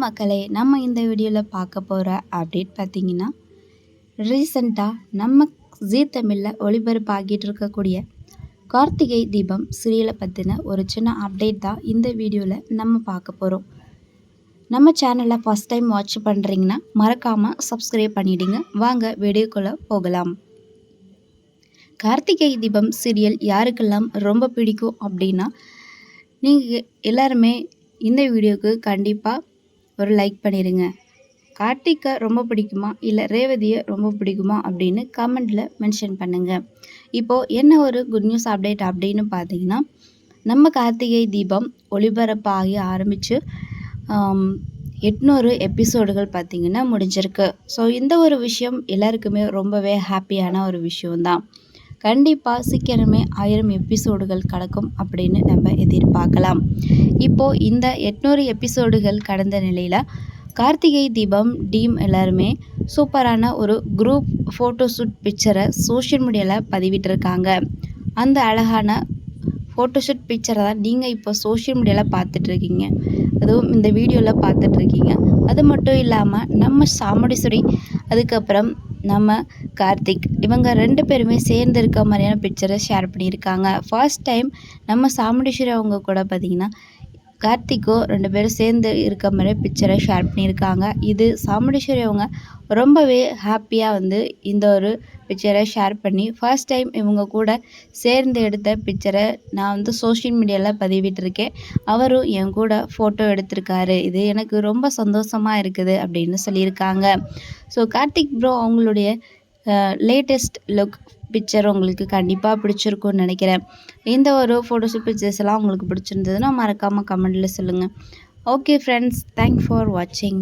மக்களே, நம்ம இந்த வீடியோவில் பார்க்க போகிற அப்டேட் பார்த்தீங்கன்னா, ரீசெண்டாக நம்ம ஜீ தமிழில் ஒளிபரப்பாகிட்டு இருக்கக்கூடிய கார்த்திகை தீபம் சீரியலை பற்றின ஒரு சின்ன அப்டேட் தான் இந்த வீடியோவில் நம்ம பார்க்க போகிறோம். நம்ம சேனலை ஃபஸ்ட் டைம் வாட்ச் பண்ணுறீங்கன்னா மறக்காமல் சப்ஸ்கிரைப் பண்ணிவிடுங்க. வாங்க வீடியோக்குள்ளே போகலாம். கார்த்திகை தீபம் சீரியல் யாருக்கெல்லாம் ரொம்ப பிடிக்கும் அப்படின்னா, நீங்கள் எல்லாருமே இந்த வீடியோவுக்கு கண்டிப்பாக ஒரு லைக் பண்ணிடுங்க. கார்த்திகை ரொம்ப பிடிக்குமா இல்லை ரேவதியை ரொம்ப பிடிக்குமா அப்படின்னு கமெண்டில் மென்ஷன் பண்ணுங்கள். இப்போது என்ன ஒரு குட் நியூஸ் அப்டேட் அப்படின்னு பார்த்தீங்கன்னா, நம்ம கார்த்திகை தீபம் ஒளிபரப்பாகி ஆரம்பித்து 800 எபிசோடுகள் பார்த்திங்கன்னா முடிஞ்சிருக்கு. ஸோ இந்த ஒரு விஷயம் எல்லாருக்குமே ரொம்பவே ஹாப்பியான ஒரு விஷயம்தான். கண்டிப்பாக சீக்கிரமே 1000 எபிசோடுகள் கடக்கும் அப்படின்னு நம்ம எதிர்பார்க்கலாம். இப்போது இந்த 800 எபிசோடுகள் கடந்த நிலையில் கார்த்திகை தீபம் டீம் எல்லாருமே சூப்பரான ஒரு குரூப் ஃபோட்டோஷூட் பிக்சரை சோஷியல் மீடியாவில் பதிவிட்டிருக்காங்க. அந்த அழகான ஃபோட்டோஷூட் பிக்சரை தான் நீங்கள் இப்போ சோஷியல் மீடியாவில் பார்த்துட்ருக்கீங்க. அதுவும் இந்த வீடியோவில் பார்த்துட்ருக்கீங்க. அது மட்டும் இல்லாமல் நம்ம சாமுண்டீஸ்வரி, அதுக்கப்புறம் நம்ம கார்த்திக், இவங்க 2 பேருமே சேர்ந்து இருக்க மாதிரியான பிக்சரை ஷேர் பண்ணியிருக்காங்க. ஃபர்ஸ்ட் டைம் நம்ம சாமுண்டீஸ்வரி அவங்க கூட பார்த்திங்கன்னா கார்த்திக்கும் 2 பேரும் சேர்ந்து இருக்க மாதிரி பிக்சரை ஷேர் பண்ணியிருக்காங்க. இது சாமுண்டீஸ்வரி அவங்க ரொம்பவே ஹாப்பியாக இந்த ஒரு பிக்சரை ஷேர் பண்ணி ஃபர்ஸ்ட் டைம் இவங்க கூட சேர்ந்து எடுத்த பிக்சரை நான் சோஷியல் மீடியாவில் பதிவிட்டிருக்கேன். அவரும் என் கூட ஃபோட்டோ எடுத்திருக்காரு. இது எனக்கு ரொம்ப சந்தோஷமாக இருக்குது அப்படின்னு சொல்லியிருக்காங்க. ஸோ கார்த்திக் ப்ரோ அவங்களுடைய லேட்டஸ்ட் லுக் பிக்சர் உங்களுக்கு கண்டிப்பாக பிடிச்சிருக்கும்னு நினைக்கிறேன். இந்த ஒரு ஃபோட்டோஷூட் பிக்சர்ஸ் எல்லாம் உங்களுக்கு பிடிச்சிருந்ததுன்னா மறக்காமல் கமெண்டில் சொல்லுங்கள். ஓகே ஃப்ரெண்ட்ஸ், தேங்க்ஸ் ஃபார் வாட்சிங்.